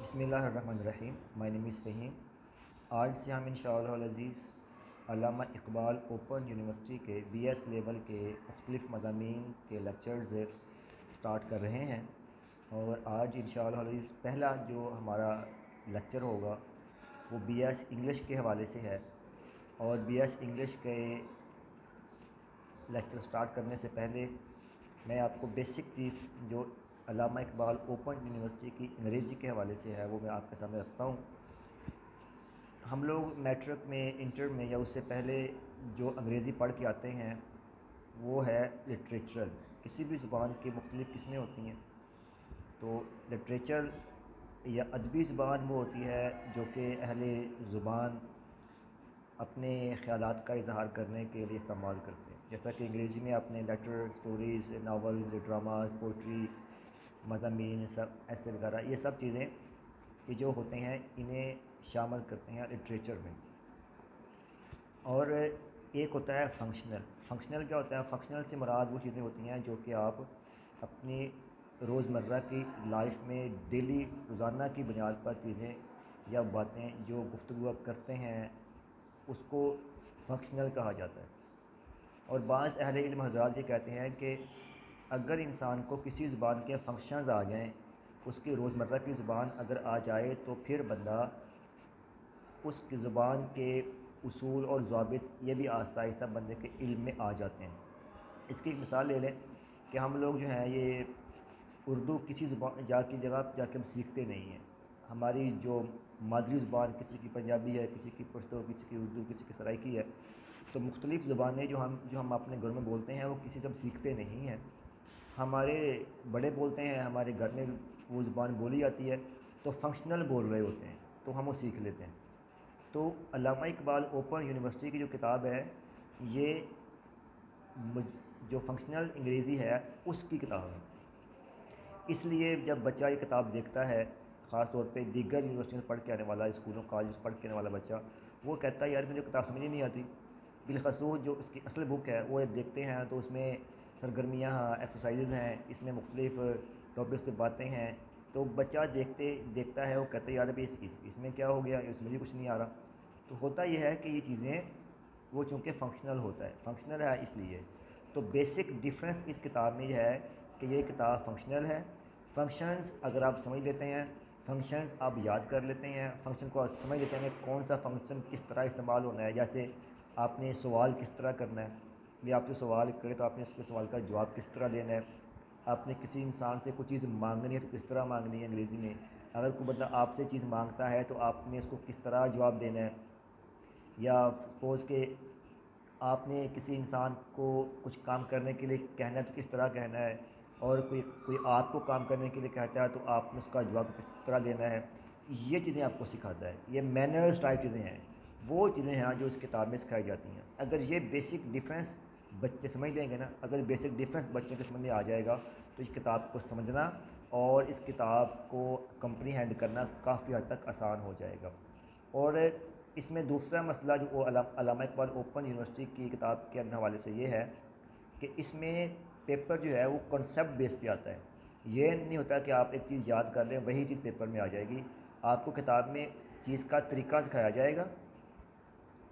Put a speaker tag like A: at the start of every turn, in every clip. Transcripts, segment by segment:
A: بسم اللہ الرحمن الرحیم. مائی نیم از فہیم. آج سے ہم انشاءاللہ العزیز علامہ اقبال اوپن یونیورسٹی کے بی ایس لیول کے مختلف مضامین کے لیکچرز سٹارٹ کر رہے ہیں، اور آج انشاءاللہ العزیز پہلا جو ہمارا لیکچر ہوگا وہ بی ایس انگلش کے حوالے سے ہے. اور بی ایس انگلش کے لیکچر سٹارٹ کرنے سے پہلے میں آپ کو بیسک چیز جو علامہ اقبال اوپن یونیورسٹی کی انگریزی کے حوالے سے ہے وہ میں آپ کے سامنے رکھتا ہوں. ہم لوگ میٹرک میں، انٹر میں یا اس سے پہلے جو انگریزی پڑھ کے آتے ہیں وہ ہے لٹریچرل. کسی بھی زبان کی مختلف قسمیں ہوتی ہیں، تو لٹریچر یا ادبی زبان وہ ہوتی ہے جو کہ اہل زبان اپنے خیالات کا اظہار کرنے کے لیے استعمال کرتے ہیں. جیسا کہ انگریزی میں اپنے letter, stories, novels, dramas, poetry, مضامین، سب ایسے وغیرہ، یہ سب چیزیں یہ جو ہوتے ہیں انہیں شامل کرتے ہیں لٹریچر میں. اور ایک ہوتا ہے فنکشنل. فنکشنل کیا ہوتا ہے؟ فنکشنل سے مراد وہ چیزیں ہوتی ہیں جو کہ آپ اپنی روزمرہ کی لائف میں ڈیلی روزانہ کی بنیاد پر چیزیں یا باتیں جو گفتگو آپ کرتے ہیں اس کو فنکشنل کہا جاتا ہے. اور بعض اہل علم حضرات یہ کہتے ہیں کہ اگر انسان کو کسی زبان کے فنکشنز آ جائیں، اس کی روزمرہ کی زبان اگر آ جائے، تو پھر بندہ اس کی زبان کے اصول اور ضوابط یہ بھی آہستہ آہستہ بندے کے علم میں آ جاتے ہیں. اس کی ایک مثال لے لیں کہ ہم لوگ جو ہیں یہ اردو کسی زبان جگہ جا کے ہم سیکھتے نہیں ہیں. ہماری جو مادری زبان کسی کی پنجابی ہے، کسی کی پشتو، کسی کی اردو، کسی کی سرائکی ہے، تو مختلف زبانیں جو ہم اپنے گھر میں بولتے ہیں وہ کسی سے ہم سیکھتے نہیں ہیں. ہمارے بڑے بولتے ہیں، ہمارے گھر میں وہ زبان بولی جاتی ہے، تو فنکشنل بول رہے ہوتے ہیں تو ہم وہ سیکھ لیتے ہیں. تو علامہ اقبال اوپن یونیورسٹی کی جو کتاب ہے یہ جو فنکشنل انگریزی ہے اس کی کتاب ہے. اس لیے جب بچہ یہ کتاب دیکھتا ہے، خاص طور پہ دیگر یونیورسٹیوں سے پڑھ کے آنے والا، اسکولوں کالج سے پڑھ کے آنے والا بچہ، وہ کہتا ہے یار مجھے کتاب سمجھ ہی نہیں آتی. بالخصوص جو اس کی اصل بک ہے وہ دیکھتے ہیں تو اس میں سرگرمیاں ہیں، ایکسرسائزز ہیں، اس میں مختلف ٹاپکس پہ باتیں ہیں. تو بچہ دیکھتا ہے، وہ کہتا ہے یار ابھی اس میں کیا ہو گیا، اس میں مجھے کچھ نہیں آ رہا. تو ہوتا یہ ہے کہ یہ چیزیں وہ چونکہ فنکشنل ہوتا ہے، فنکشنل ہے اس لیے. تو بیسک ڈفرینس اس کتاب میں یہ ہے کہ یہ کتاب فنکشنل ہے. فنکشنز اگر آپ سمجھ لیتے ہیں، فنکشنز آپ یاد کر لیتے ہیں، فنکشن کو آپ سمجھ لیتے ہیں کہ کون سا فنکشن کس طرح استعمال ہونا ہے. جیسے آپ نے سوال کس طرح کرنا ہے، یہ آپ سے سوال کرے تو آپ نے اس کے سوال کا جواب کس طرح دینا ہے. آپ نے کسی انسان سے کوئی چیز مانگنی ہے تو کس طرح مانگنی ہے انگریزی میں. اگر کوئی بندہ آپ سے چیز مانگتا ہے تو آپ نے اس کو کس طرح جواب دینا ہے. یا سپوز کہ آپ نے کسی انسان کو کچھ کام کرنے کے لیے کہنا ہے تو کس طرح کہنا ہے. اور کوئی آپ کو کام کرنے کے لیے کہتا ہے تو آپ نے اس کا جواب کس طرح دینا ہے. یہ چیزیں آپ کو سکھاتا ہے. یہ مینرز ٹائپ چیزیں ہیں، وہ چیزیں ہیں جو اس کتاب میں سکھائی جاتی ہیں. اگر یہ بیسک ڈفرینس بچے سمجھ لیں گے نا، اگر بیسک ڈفرینس بچے کے سمجھ میں آ جائے گا تو اس کتاب کو سمجھنا اور اس کتاب کو کمپری ہینڈ کرنا کافی حد تک آسان ہو جائے گا. اور اس میں دوسرا مسئلہ جو علامہ اقبال اوپن یونیورسٹی کی کتاب کے حوالے سے یہ ہے کہ اس میں پیپر جو ہے وہ کنسیپٹ بیس پہ آتا ہے. یہ نہیں ہوتا کہ آپ ایک چیز یاد کر لیں وہی چیز پیپر میں آ جائے گی. آپ کو کتاب میں چیز کا طریقہ سکھایا جائے گا،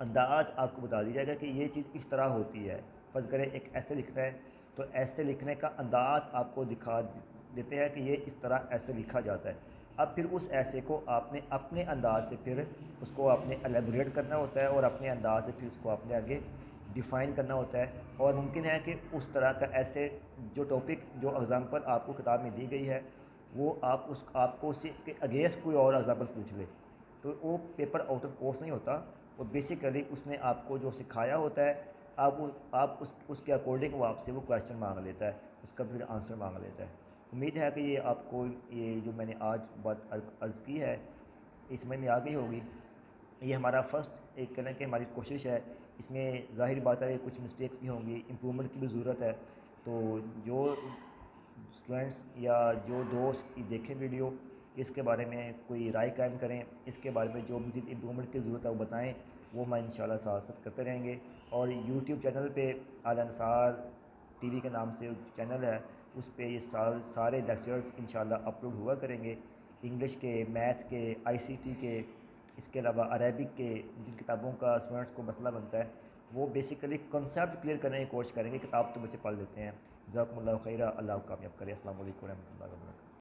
A: انداز آپ کو بتا دیا جائے گا کہ یہ چیز اس طرح ہوتی ہے. فرض کریں ایک ایسے لکھنا ہے تو ایسے لکھنے کا انداز آپ کو دکھا دیتے ہیں کہ یہ اس طرح ایسے لکھا جاتا ہے. اب پھر اس ایسے کو آپ نے اپنے انداز سے پھر اس کو آپ نے الیبوریٹ کرنا ہوتا ہے، اور اپنے انداز سے پھر اس کو آپ نے آگے ڈیفائن کرنا ہوتا ہے. اور ممکن ہے کہ اس طرح کا ایسے جو ٹاپک جو اگزامپل آپ کو کتاب میں دی گئی ہے وہ آپ کو اس کے اگینسٹ کوئی اور اگزامپل پوچھ لے تو وہ پیپر آؤٹ آف کورس نہیں ہوتا. وہ بیسیکلی اس نے آپ کو جو سکھایا ہوتا ہے آپ اس کے اکارڈنگ وہ آپ سے وہ کویشچن مانگ لیتا ہے، اس کا پھر آنسر مانگ لیتا ہے. امید ہے کہ یہ آپ کو یہ جو میں نے آج بات عرض کی ہے یہ سمجھ میں آ گئی ہوگی. یہ ہمارا فرسٹ ایک کہنا کہ ہماری کوشش ہے. اس میں ظاہر بات ہے کچھ مسٹیکس بھی ہوں گی، امپرومنٹ کی بھی ضرورت ہے. تو جو اسٹوڈنٹس یا جو دوست دیکھیں ویڈیو، اس کے بارے میں کوئی رائے قائم کریں، اس کے بارے میں جو مزید امپرومنٹ کی ضرورت ہے وہ بتائیں، وہ میں انشاءاللہ ساتھ ساتھ کرتے رہیں گے. اور یوٹیوب چینل پہ الانصار ٹی وی کے نام سے چینل ہے، اس پہ یہ سارے لیکچرز انشاءاللہ اپلوڈ ہوا کریں گے. انگلش کے، میتھ کے، آئی سی ٹی کے، اس کے علاوہ عربک کے جن کتابوں کا اسٹوڈنٹس کو مسئلہ بنتا ہے، وہ بیسیکلی کنسیپٹ کلیئر کرنے کی کوشش کریں گے. کتاب تو بچے پڑھ لیتے ہیں. جزاکم اللہ خیرہ. اللہ کو کامیاب کرے. السلام علیکم و رحمۃ اللہ وبرکاتہ.